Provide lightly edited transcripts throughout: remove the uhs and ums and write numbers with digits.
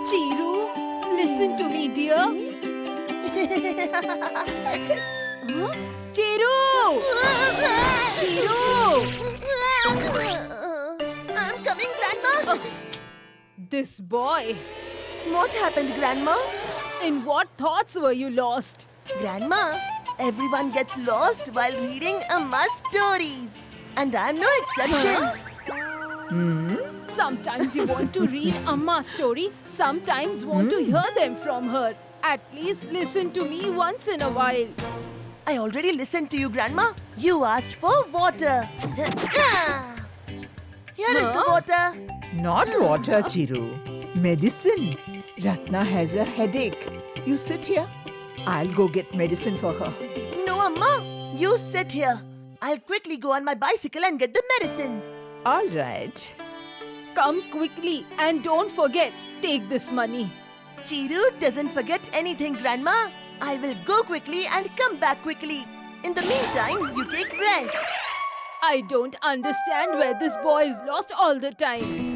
Chiru, listen to me, dear. Huh? Chiru! Chiru! I'm coming, Grandma. This boy. What happened, Grandma? In what thoughts were you lost? Grandma, everyone gets lost while reading Amma's stories. And I'm no exception. Sometimes you want to read Amma's story, sometimes want to hear them from her. At least listen to me once in a while. I already listened to you, Grandma. You asked for water. Here is the Huh? water. Not water, Chiru. Medicine. Ratna has a headache. You sit here. I'll go get medicine for her. No, Amma. You sit here. I'll quickly go on my bicycle and get the medicine. All right. Come quickly and don't forget, take this money. Chiru doesn't forget anything, Grandma. I will go quickly and come back quickly. In the meantime, you take rest. I don't understand where this boy is lost all the time.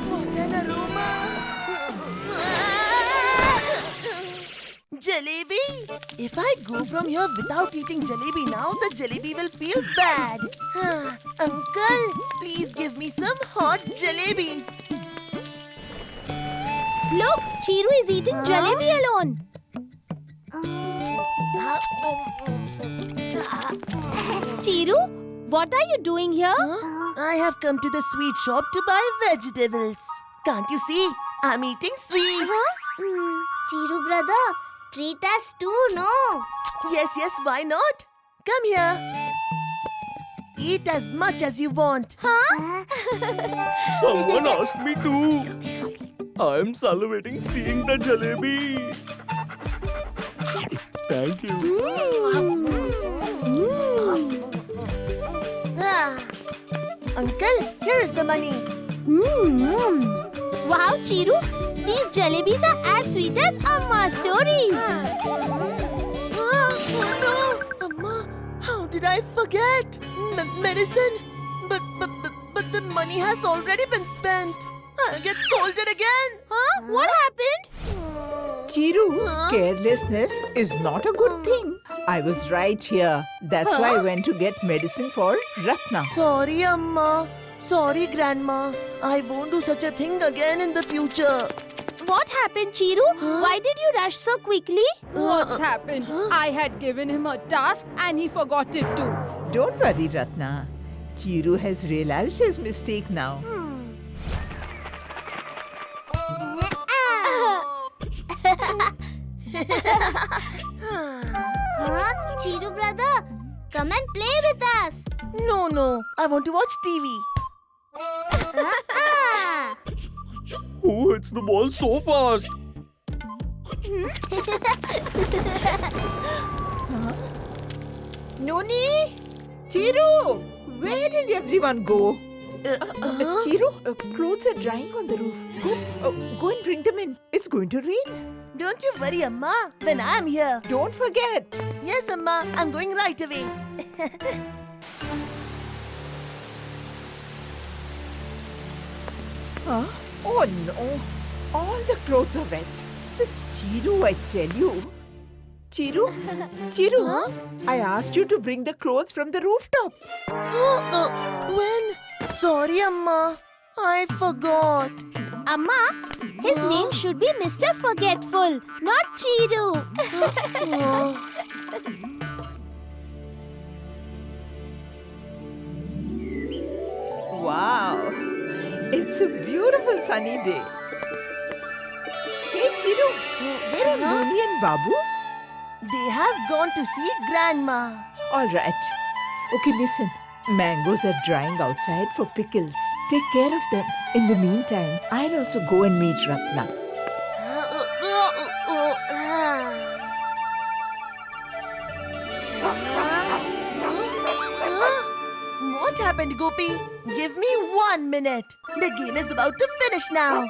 What an aroma! Jalebi? If I go from here without eating jalebi now, the jalebi will feel bad. Uncle, please give me some hot jalebis. Look, Chiru is eating jalebi alone. Chiru, what are you doing here? I have come to the sweet shop to buy vegetables. Can't you see? I'm eating sweets. Chiru brother, treat us too, no? Yes, why not? Come here. Eat as much as you want. Someone asked me too. I'm salivating seeing the jalebi. Thank you. Uncle, here is the money. Wow, Chiru, these jalebis are as sweet as Amma's stories. Oh no! Amma, how did I forget? Medicine? But the money has already been spent. I'll get scolded again. Huh? What happened? Chiru, carelessness is not a good thing. I was right here. That's why I went to get medicine for Ratna. Sorry, Amma. Sorry, Grandma. I won't do such a thing again in the future. What happened, Chiru? Why did you rush so quickly? What's happened? I had given him a task and he forgot it too. Don't worry, Ratna. Chiru has realized his mistake now. Chiru brother, come and play with us. No. I want to watch TV. Who hits the ball so fast? Noni! Chiru! Where did everyone go? Chiru, clothes are drying on the roof. Go and bring them in. It's going to rain. Don't you worry, Amma. When I'm here. Don't forget. Yes, Amma. I'm going right away. Huh? Oh no. All the clothes are wet. This Chiru, I tell you. Chiru? I asked you to bring the clothes from the rooftop. When? Sorry, Amma. I forgot. Amma, his name should be Mr. Forgetful, not Chiru. Wow. It's a beautiful sunny day. Hey, Chiru, where are Noni and Babu? They have gone to see Grandma. All right. Okay, listen. Mangoes are drying outside for pickles. Take care of them. In the meantime, I'll also go and meet Ratna. What happened, Gopi? Give me 1 minute. The game is about to finish now.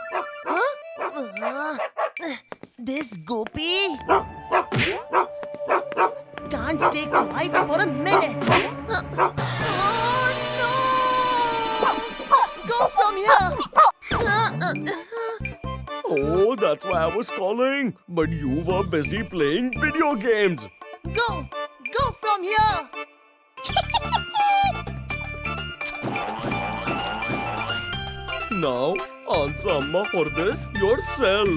This Gopi can't stay quiet for a minute. Oh no! That's why I was calling. But you were busy playing video games. Go! Go from here! Now, answer Amma for this yourself.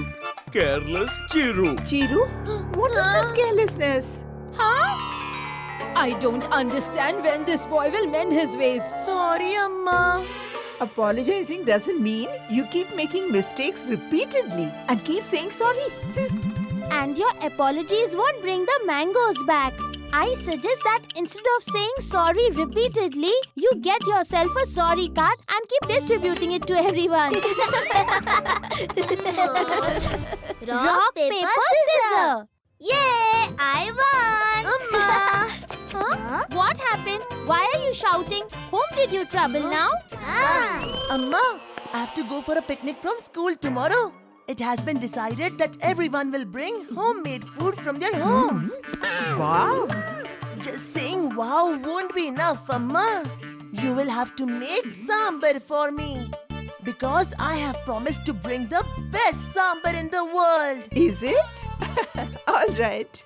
Careless Chiru. Chiru, what is this carelessness? I don't understand when this boy will mend his ways. Sorry, Amma. Apologizing doesn't mean you keep making mistakes repeatedly and keep saying sorry. And your apologies won't bring the mangoes back. I suggest that instead of saying sorry repeatedly, you get yourself a sorry card and keep distributing it to everyone. Rock, paper, scissors. Yay! I won! Amma! Huh? What happened? Why are you shouting? Whom did you trouble now? Amma, I have to go for a picnic from school tomorrow. It has been decided that everyone will bring homemade food from their homes. Wow. Just saying wow won't be enough, Amma. You will have to make sambar for me. Because I have promised to bring the best sambar in the world. Is it? All right.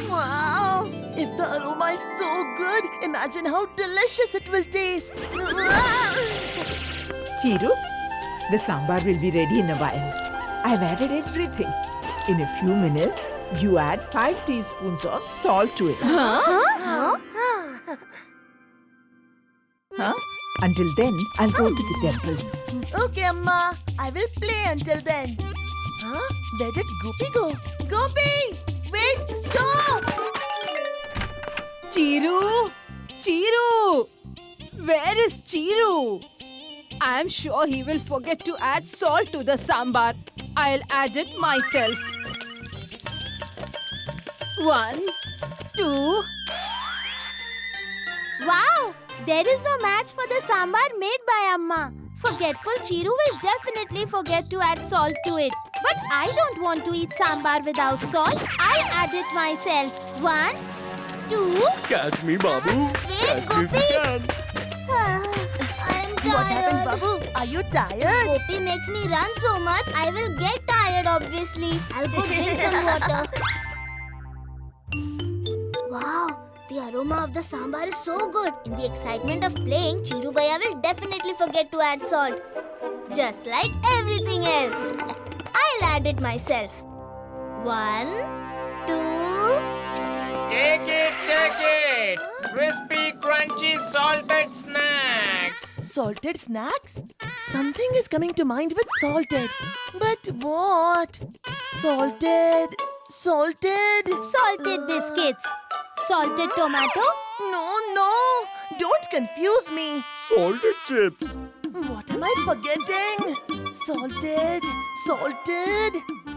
Wow! If the aroma is so good, imagine how delicious it will taste. Chiru, the sambar will be ready in a while. I've added everything. In a few minutes, you add 5 teaspoons of salt to it. Huh? Until then, I'll go to the temple. Okay, Amma. I will play until then. Huh? Where did Gopi go? Gopi! Wait! Stop! Chiru! Chiru! Where is Chiru? I'm sure he will forget to add salt to the sambar. I'll add it myself. 1, 2. Wow! There is no match for the sambar made by Amma. Forgetful Chiru will definitely forget to add salt to it. But I don't want to eat sambar without salt. I'll add it myself. 1, 2. Catch me, Babu. Catch me if you can. I'm tired. What happened, Babu? Are you tired? Gopi makes me run so much, I will get tired obviously. I'll go drink some water. Wow, the aroma of the sambar is so good. In the excitement of playing, Chiru Bhaiya will definitely forget to add salt. Just like everything else. I'll add it myself. 1, 2. Take it! Crispy, crunchy, salted snacks! Salted snacks? Something is coming to mind with salted. But what? Salted. Salted biscuits. Salted tomato. No. Don't confuse me. Salted chips. What am I forgetting? Salted.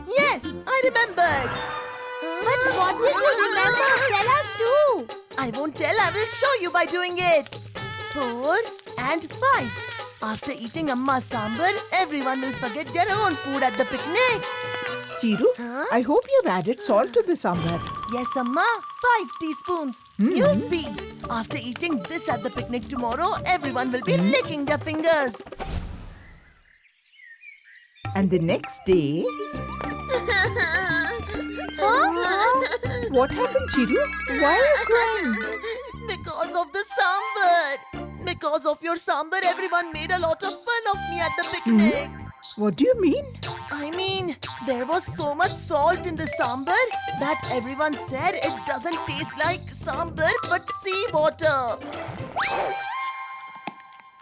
Yes, I remembered. But what did you remember? Tell us too. I won't tell, I will show you by doing it. 4 and 5. After eating Amma's sambar, everyone will forget their own food at the picnic. Chiru, I hope you've added salt to the sambar. Yes, Amma, 5 teaspoons. You'll see. After eating this at the picnic tomorrow, everyone will be licking their fingers. And the next day... What happened, Chiru? Why are you crying? Because of the sambar. Because of your sambar, everyone made a lot of fun of me at the picnic. What do you mean? I mean, there was so much salt in the sambar that everyone said it doesn't taste like sambar but seawater.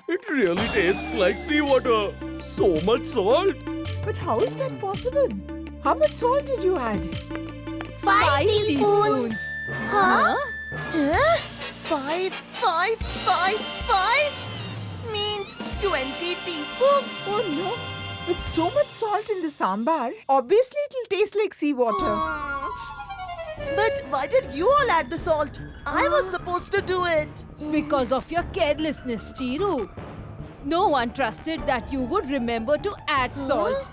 It really tastes like seawater. So much salt. But how is that possible? How much salt did you add? 5 teaspoons. Huh? Huh? 5 means 20 teaspoons. Oh no. With so much salt in the sambar, obviously it'll taste like seawater. But why did you all add the salt? I was supposed to do it. Because of your carelessness, Chiru. No one trusted that you would remember to add salt.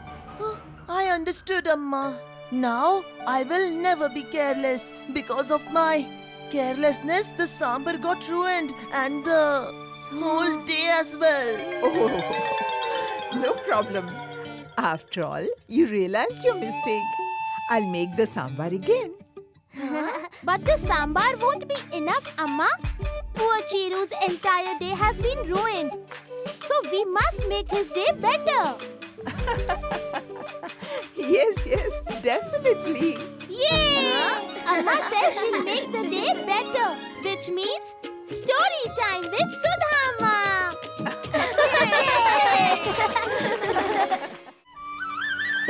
I understood, Amma. Now I will never be careless. Because of my carelessness, the sambar got ruined and the whole day as well. Oh, no problem. After all, you realized your mistake. I'll make the sambar again. But the sambar won't be enough, Amma. Poor Chiru's entire day has been ruined. So we must make his day better. Yes, definitely. Yay! Amma says she'll make the day better, which means story time with Sudhamma.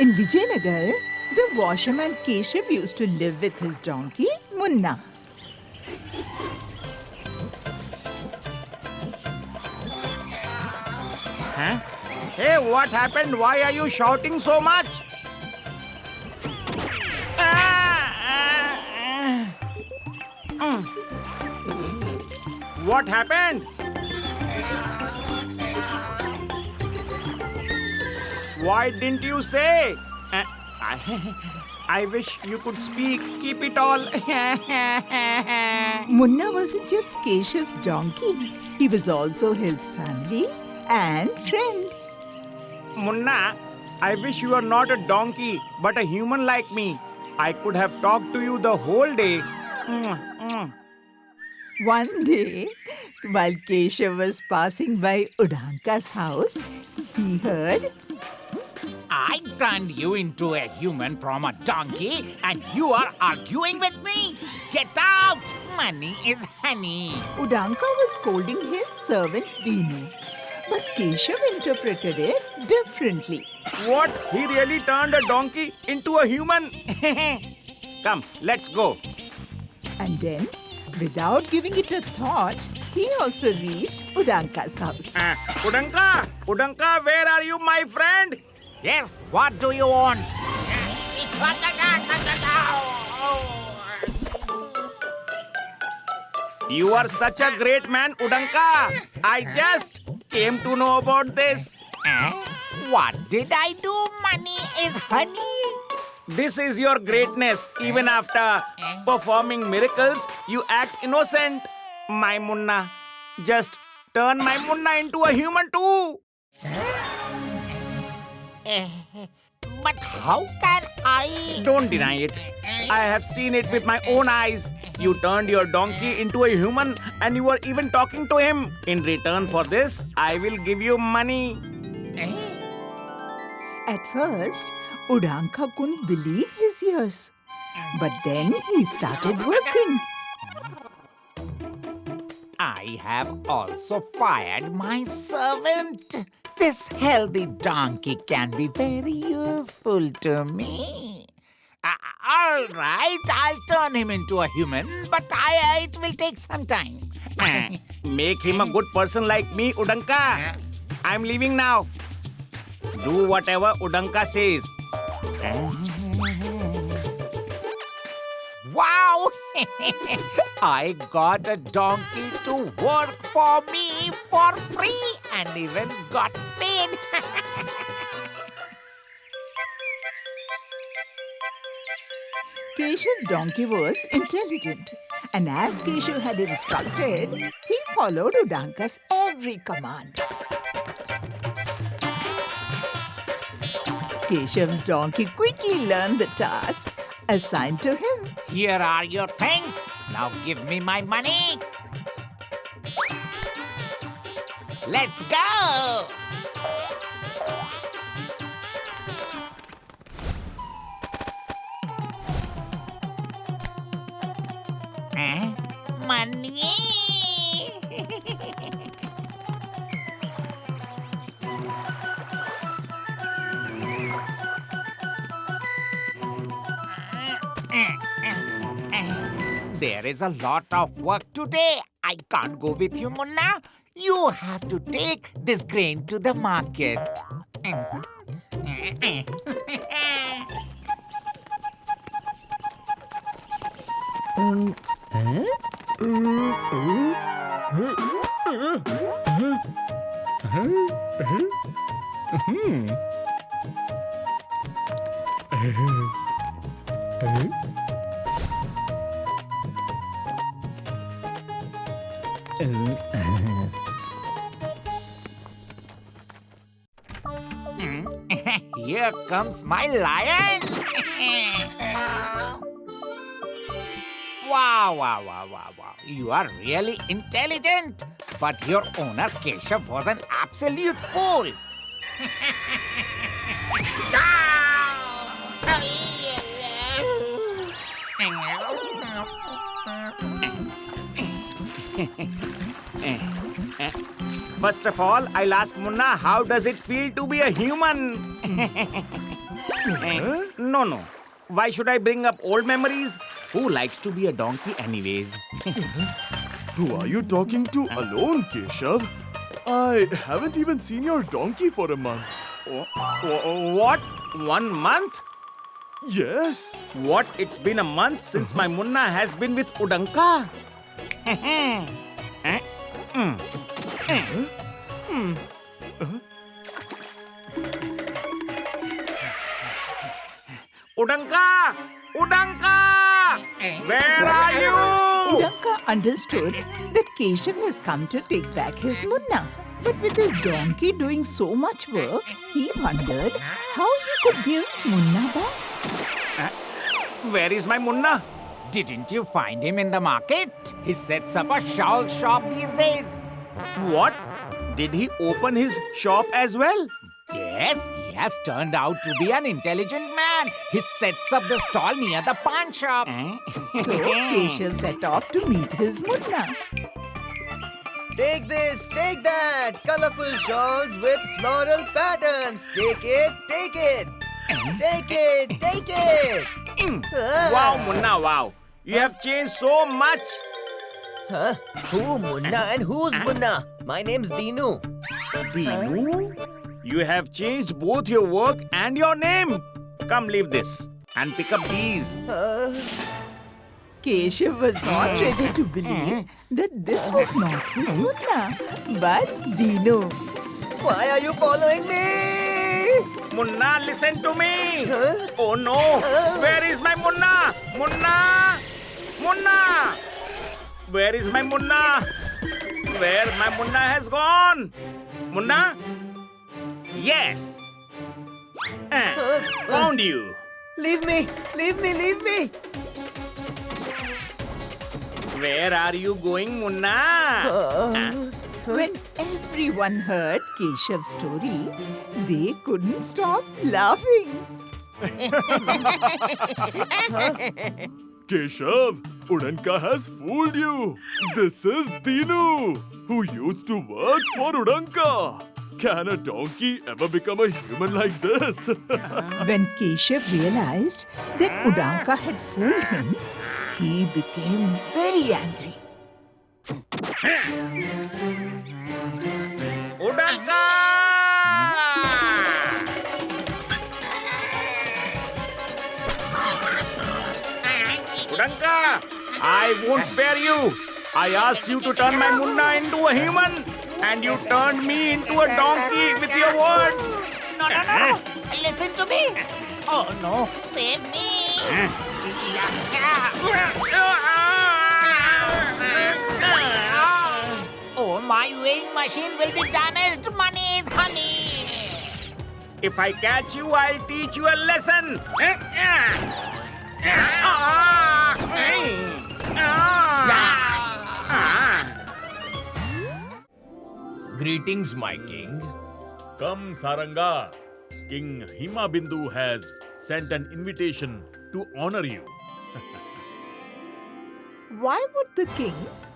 In Vijayanagar, the washerman Keshav used to live with his donkey, Munna. Huh? Hey, what happened? Why are you shouting so much? What happened? Why didn't you say? I wish you could speak. Keep it all. Munna wasn't just Keshav's donkey. He was also his family and friend. Munna, I wish you are not a donkey, but a human like me. I could have talked to you the whole day. One day, while Keshav was passing by Udanka's house, he heard, I turned you into a human from a donkey and you are arguing with me? Get out! Money is honey. Udanka was scolding his servant Veenu. But Keshav interpreted it differently. What? He really turned a donkey into a human? Come, let's go. And then, without giving it a thought, he also reached Udanka's house. Udanka, where are you, my friend? Yes, what do you want? You are such a great man, Udanka. I just came to know about this. What did I do? Money is honey. This is your greatness. Even after performing miracles, you act innocent. My Munna, just turn my Munna into a human too. But how can I? Don't deny it. I have seen it with my own eyes. You turned your donkey into a human and you were even talking to him. In return for this, I will give you money. At first, Udanka couldn't believe his ears. But then he started working. I have also fired my servant. This healthy donkey can be very useful to me. All right, I'll turn him into a human, but it will take some time. Make him a good person like me, Udanka. I'm leaving now. Do whatever Udanka says. Wow! I got a donkey to work for me for free and even got paid. Keshav's donkey was intelligent. And as Keshav had instructed, he followed Udanka's every command. Keshav's donkey quickly learned the task assigned to him. Here are your things. Now give me my money. Let's go. Money. There is a lot of work today. I can't go with you, Munna. You have to take this grain to the market. Here comes my lion! Wow. You are really intelligent. But your owner Keshav was an absolute fool. First of all, I'll ask Munna, how does it feel to be a human? No. Why should I bring up old memories? Who likes to be a donkey anyways? Who are you talking to alone, Keshav? I haven't even seen your donkey for a month. What? 1 month? Yes. What? It's been a month since my Munna has been with Udanka. Udanka! Where are you? Udanka understood that Keshav has come to take back his Munna. But with his donkey doing so much work, he wondered how he could give Munna back. Where is my Munna? Didn't you find him in the market? He sets up a shawl shop these days. What? Did he open his shop as well? Yes, he has turned out to be an intelligent man. He sets up the stall near the pawn shop. So Keshav set off to meet his Munna. Take this, take that. Colorful shawls with floral patterns. Take it, take it. Take it, take it. Wow, Munna, wow. You have changed so much. Huh? Who Munna and who's Munna? My name's Dinu. Dinu? You have changed both your work and your name. Come, leave this and pick up these. Keshav was not ready to believe that this was not his Munna, but Dinu. Why are you following me? Munna, listen to me. Huh? Oh no. Where is my Munna? Munna! Where is my Munna? Where my Munna has gone? Munna? Yes. Found you. Leave me, leave me, leave me. Where are you going, Munna? When everyone heard Keshav's story, they couldn't stop laughing. Keshav, Udanka has fooled you. This is Dinu, who used to work for Udanka. Can a donkey ever become a human like this? When Keshav realized that Udanka had fooled him, he became very angry. Udanka! Udanka! I won't spare you. I asked you to turn my Munna into a human, and you turned me into a donkey with your words. No. Listen to me. Oh no, save me. Oh, my weighing machine will be damaged. Money is honey. If I catch you, I'll teach you a lesson. Greetings, my king. Come, Saranga. King Himabindu has sent an invitation to honor you. Why would the king,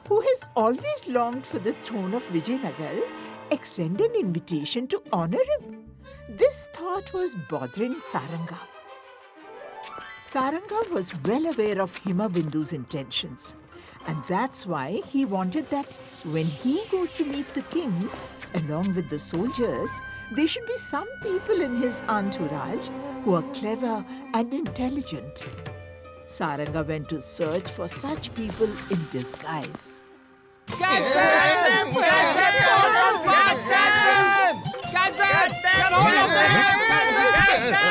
who has always longed for the throne of Vijayanagar, extend an invitation to honor him? This thought was bothering Saranga. Saranga was well aware of Himabindu's intentions, and that's why he wanted that when he goes to meet the king, along with the soldiers, there should be some people in his entourage who are clever and intelligent. Saranga went to search for such people in disguise. Catch them! Catch them! Catch them! Catch them! Get hold of them! Catch them!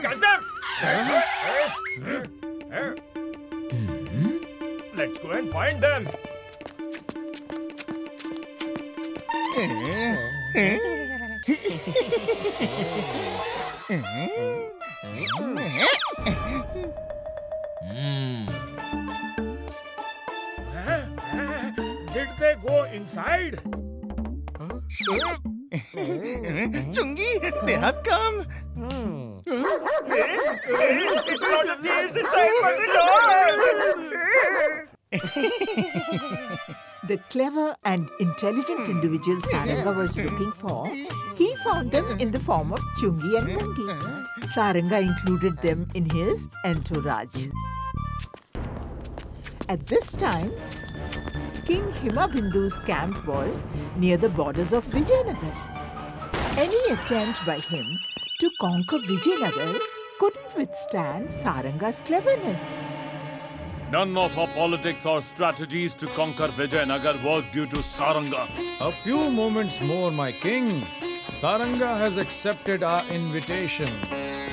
Catch them! Let's go and find them. Did they go inside? Chungi, they have come. It's not the thieves inside, but the The clever and intelligent individual Saranga was looking for, he found them in the form of Chungi and Mungi. Saranga included them in his entourage. At this time, King Himabindu's camp was near the borders of Vijayanagar. Any attempt by him to conquer Vijayanagar couldn't withstand Saranga's cleverness. None of our politics or strategies to conquer Vijayanagar worked due to Saranga. A few moments more, my king. Saranga has accepted our invitation.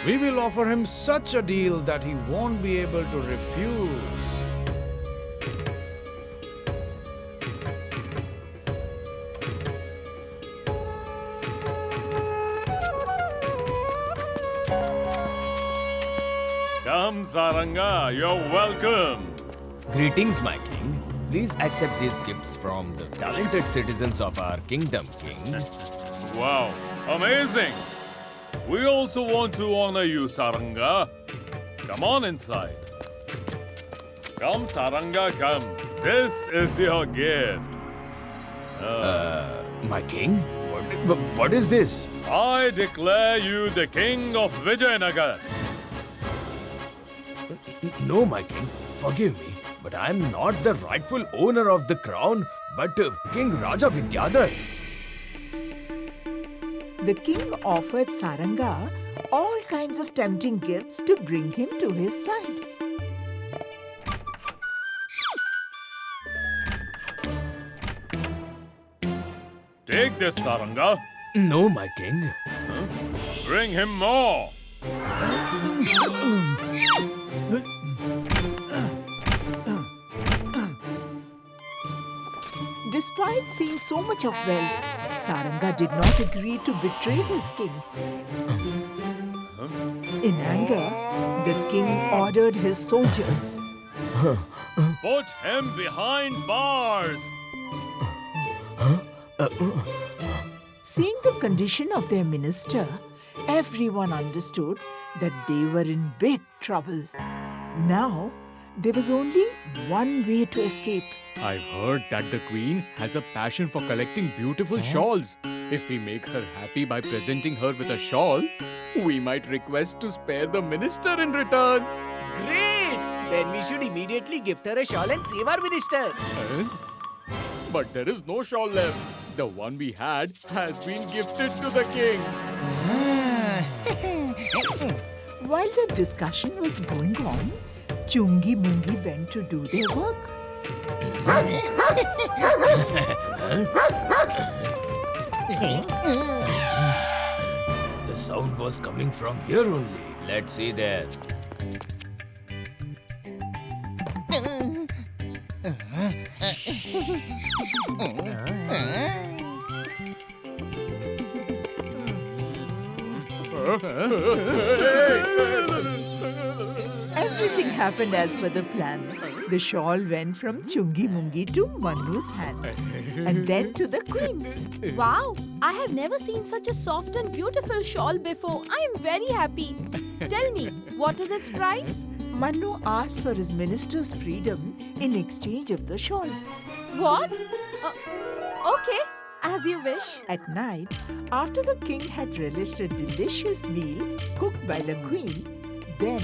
We will offer him such a deal that he won't be able to refuse. Come, Saranga, you're welcome. Greetings, my king. Please accept these gifts from the talented citizens of our kingdom, king. Wow, amazing. We also want to honor you, Saranga. Come on inside. Come, Saranga, come. This is your gift. My king? What is this? I declare you the king of Vijayanagar. No, my king. Forgive me, but I am not the rightful owner of the crown, but King Raja Vidyadhar. The king offered Saranga all kinds of tempting gifts to bring him to his side. Take this, Saranga. No, my king. Bring him more. Despite seeing so much of wealth, Saranga did not agree to betray his king. In anger, the king ordered his soldiers. Put him behind bars. Seeing the condition of their minister, everyone understood that they were in big trouble. Now, there was only one way to escape. I've heard that the queen has a passion for collecting beautiful shawls. If we make her happy by presenting her with a shawl, we might request to spare the minister in return. Great! Then we should immediately gift her a shawl and save our minister. But there is no shawl left. The one we had has been gifted to the king. While the discussion was going on, Chungi Mungi went to do their work. The sound was coming from here only. Let's see there. Everything happened as per the plan. The shawl went from Chungi Mungi to Manu's hands and then to the queen's. Wow, I have never seen such a soft and beautiful shawl before. I am very happy. Tell me, what is its price? Manu asked for his minister's freedom in exchange of the shawl. What? Okay, as you wish. At night, after the king had relished a delicious meal cooked by the queen, then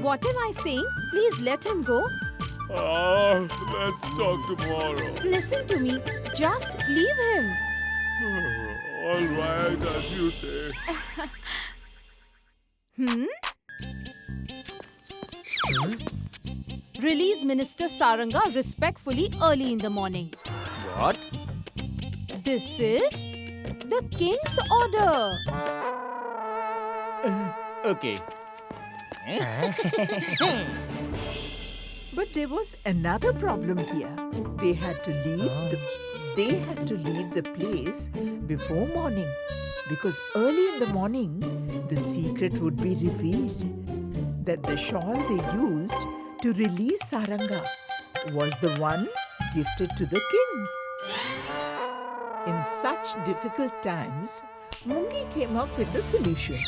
What am I saying? Please let him go. Let's talk tomorrow. Listen to me. Just leave him. All right, as you say. Release Minister Saranga respectfully early in the morning. What? This is the king's order. Okay. But there was another problem here. They had to leave the place before morning, because early in the morning the secret would be revealed that the shawl they used to release Saranga was the one gifted to the king. In such difficult times, Mungi came up with a solution.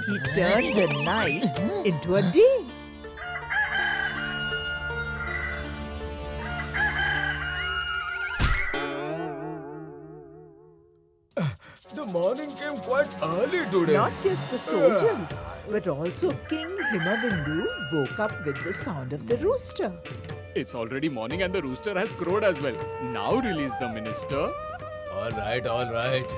He turned the night into a day. The morning came quite early today. Not just the soldiers, but also King Himabindu woke up with the sound of the rooster. It's already morning and the rooster has crowed as well. Now release the minister. All right, all right.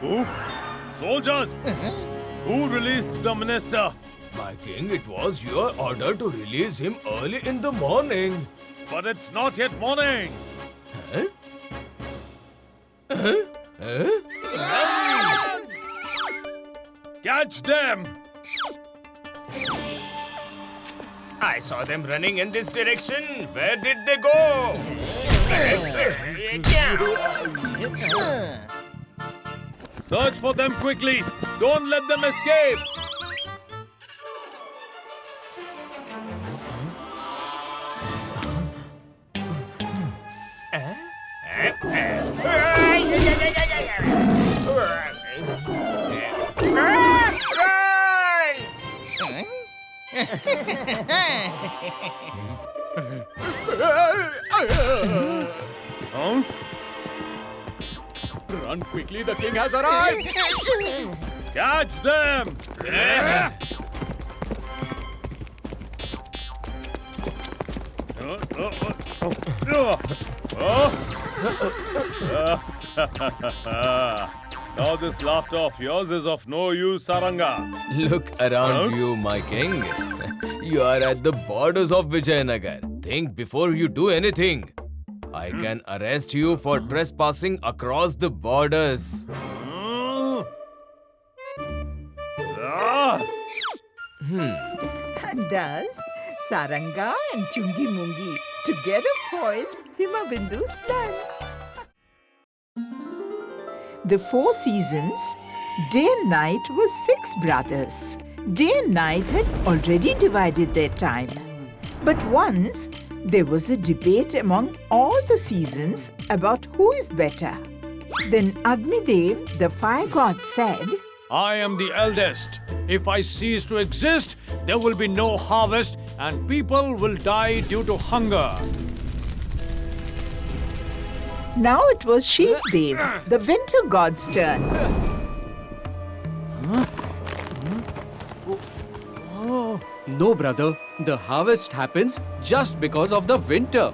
Who? Soldiers! Who released the minister? My king, it was your order to release him early in the morning. But it's not yet morning. Huh? Huh? Huh? Catch them! I saw them running in this direction. Where did they go? Search for them quickly. Don't let them escape. Huh? Run quickly, the king has arrived! Catch them! Now this laughter of yours is of no use, Saranga. Look around you, my king. You are at the borders of Vijayanagar. Think before you do anything. I can arrest you for trespassing across the borders. And thus, Saranga and Chungi Mungi together foiled Himabindu's plan. The 4 seasons, day and night, were 6 brothers. Day and night had already divided their time. But once, there was a debate among all the seasons about who is better. Then Agnidev, the fire god, said, I am the eldest. If I cease to exist, there will be no harvest and people will die due to hunger. Now it was Sheepdev, the winter god's turn. No, brother. The harvest happens just because of the winter.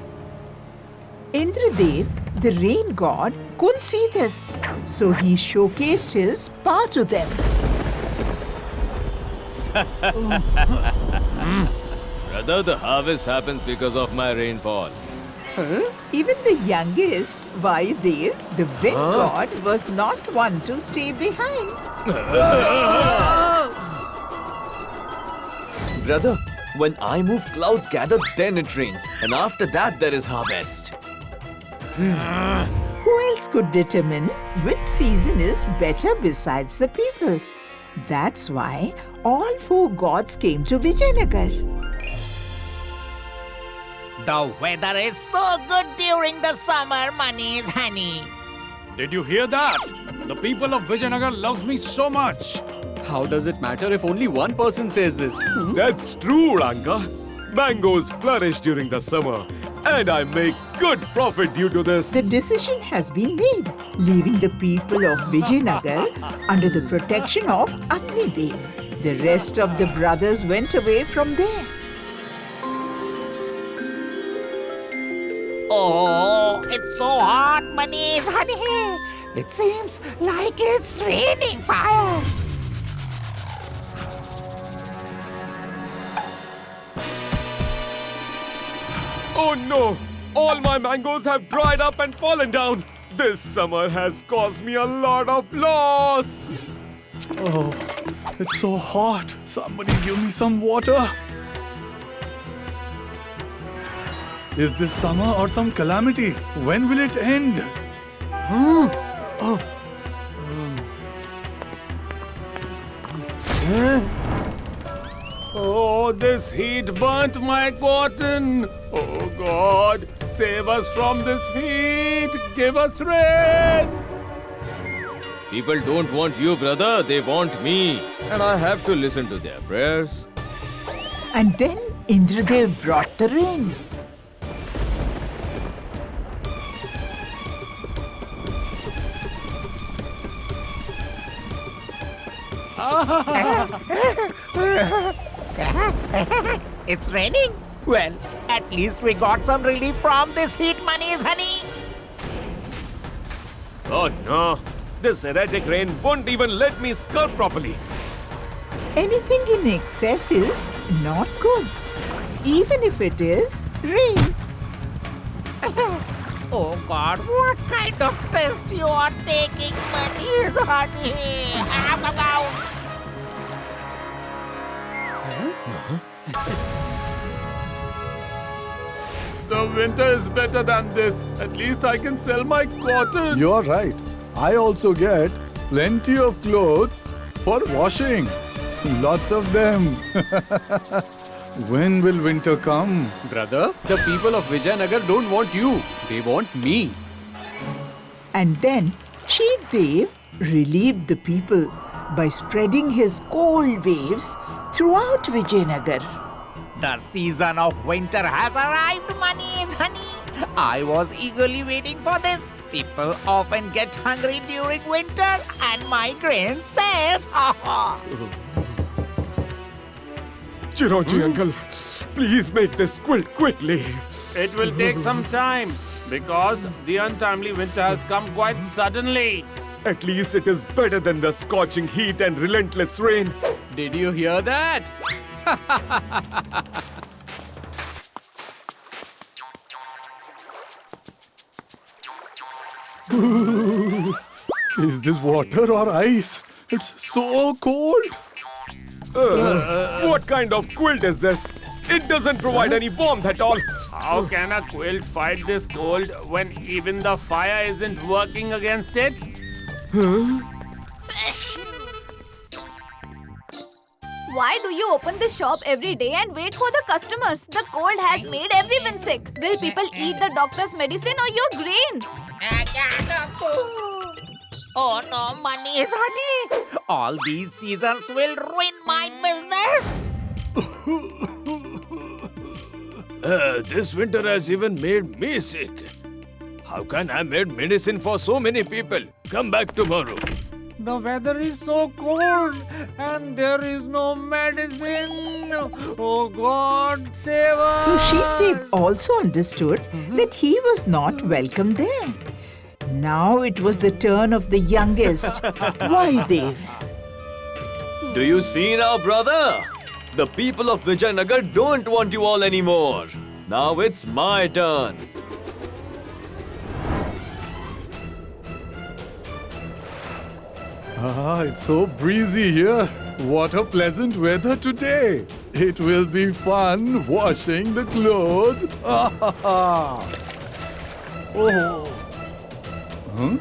Indradev, the rain god, couldn't see this, so he showcased his power to them. Brother, the harvest happens because of my rainfall. Even the youngest, Vayudev, the wind god, was not one to stay behind. Brother, when I move, clouds gather, then it rains. And after that, there is harvest. Who else could determine which season is better besides the people? That's why all 4 gods came to Vijayanagar. The weather is so good during the summer, Mani's honey. Did you hear that? The people of Vijayanagar love me so much. How does it matter if only one person says this? That's true, Ranga. Mangoes flourish during the summer, and I make good profit due to this. The decision has been made, leaving the people of Vijayanagar under the protection of Agni Dev. The rest of the brothers went away from there. Oh, it's so hot, Manish, honey. It seems like it's raining fire. Oh no! All my mangoes have dried up and fallen down. This summer has caused me a lot of loss. Oh, it's so hot. Somebody give me some water. Is this summer or some calamity? When will it end? Huh? Oh. Oh, this heat burnt my cotton. Oh God, save us from this heat. Give us rain. People don't want you, brother. They want me. And I have to listen to their prayers. And then Indradev brought the rain. It's raining? Well, at least we got some relief from this heat, Manish, honey. Oh no, this erratic rain won't even let me sculpt properly. Anything in excess is not good, even if it is rain. Oh God, what kind of test you are taking, Manish, honey? The winter is better than this. At least I can sell my cotton. You're right. I also get plenty of clothes for washing. Lots of them. When will winter come? Brother, the people of Vijayanagar don't want you. They want me. And then Sheet Dev relieved the people by spreading his cold waves throughout Vijayanagar. The season of winter has arrived, Manish, honey. I was eagerly waiting for this. People often get hungry during winter and my grain sells. Chiroji uncle, please make this quilt quickly. It will take some time because the untimely winter has come quite suddenly. At least it is better than the scorching heat and relentless rain. Did you hear that? Is this water or ice? It's so cold. What kind of quilt is this? It doesn't provide any warmth at all. How can a quilt fight this cold when even the fire isn't working against it? Why do you open this shop every day and wait for the customers? The cold has made everyone sick. Will people eat the doctor's medicine or your grain? Oh no, Manish, honey. All these seasons will ruin my business. This winter has even made me sick. How can I make medicine for so many people? Come back tomorrow. The weather is so cold and there is no medicine. Oh God, save us. So Sheet Dev also understood that he was not welcome there. Now it was the turn of the youngest, Vaidev. Do you see now, brother? The people of Vijayanagar don't want you all anymore. Now it's my turn. Ah, it's so breezy here. What a pleasant weather today. It will be fun washing the clothes. Oh. Huh?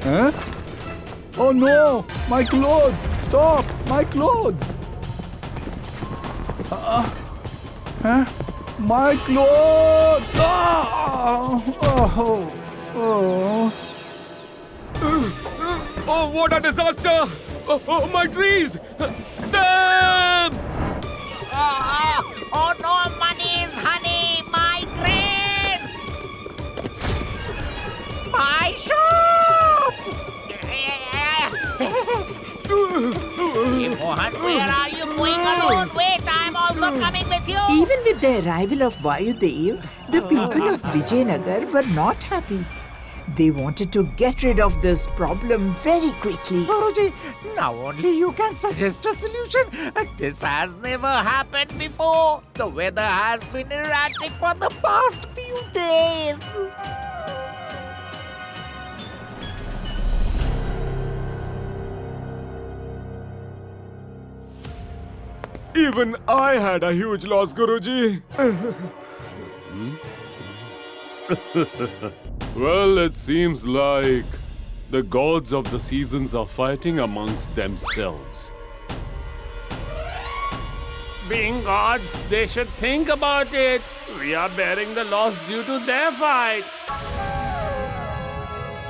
Huh? Oh no! My clothes! Stop! My clothes! Huh? My clothes! Ah! Oh! Oh! Oh, what a disaster! Oh, my trees! Them! Oh no, Manish! My shop! Mohan, where are you going alone? Wait, I'm also coming with you. Even with the arrival of Vayudev, the people of Vijayanagar were not happy. They wanted to get rid of this problem very quickly. Guruji, now only you can suggest a solution. This has never happened before. The weather has been erratic for the past few days. Even I had a huge loss, Guruji. Well, it seems like the gods of the seasons are fighting amongst themselves. Being gods, they should think about it. We are bearing the loss due to their fight.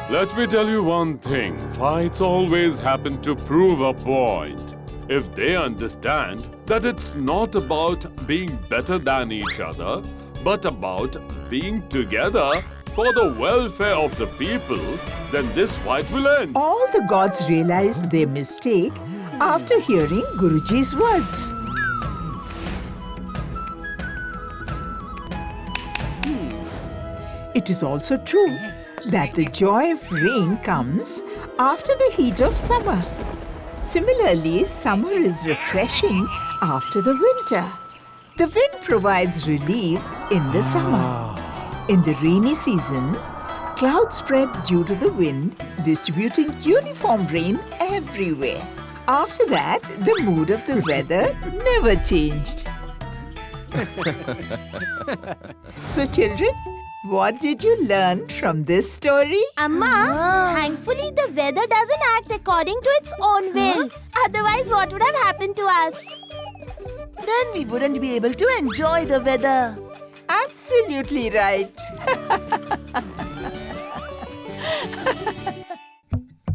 Let me tell you one thing. Fights always happen to prove a point. If they understand that it's not about being better than each other, but about being together for the welfare of the people, then this fight will end. All the gods realized their mistake after hearing Guruji's words. It is also true that the joy of rain comes after the heat of summer. Similarly, summer is refreshing after the winter. The wind provides relief in the summer. In the rainy season, clouds spread due to the wind, distributing uniform rain everywhere. After that, the mood of the weather never changed. So, children, what did you learn from this story? Amma, thankfully the weather doesn't act according to its own will. Otherwise, what would have happened to us? Then we wouldn't be able to enjoy the weather. Absolutely right.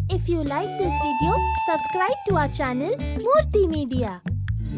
If you like this video, subscribe to our channel Murthy Media.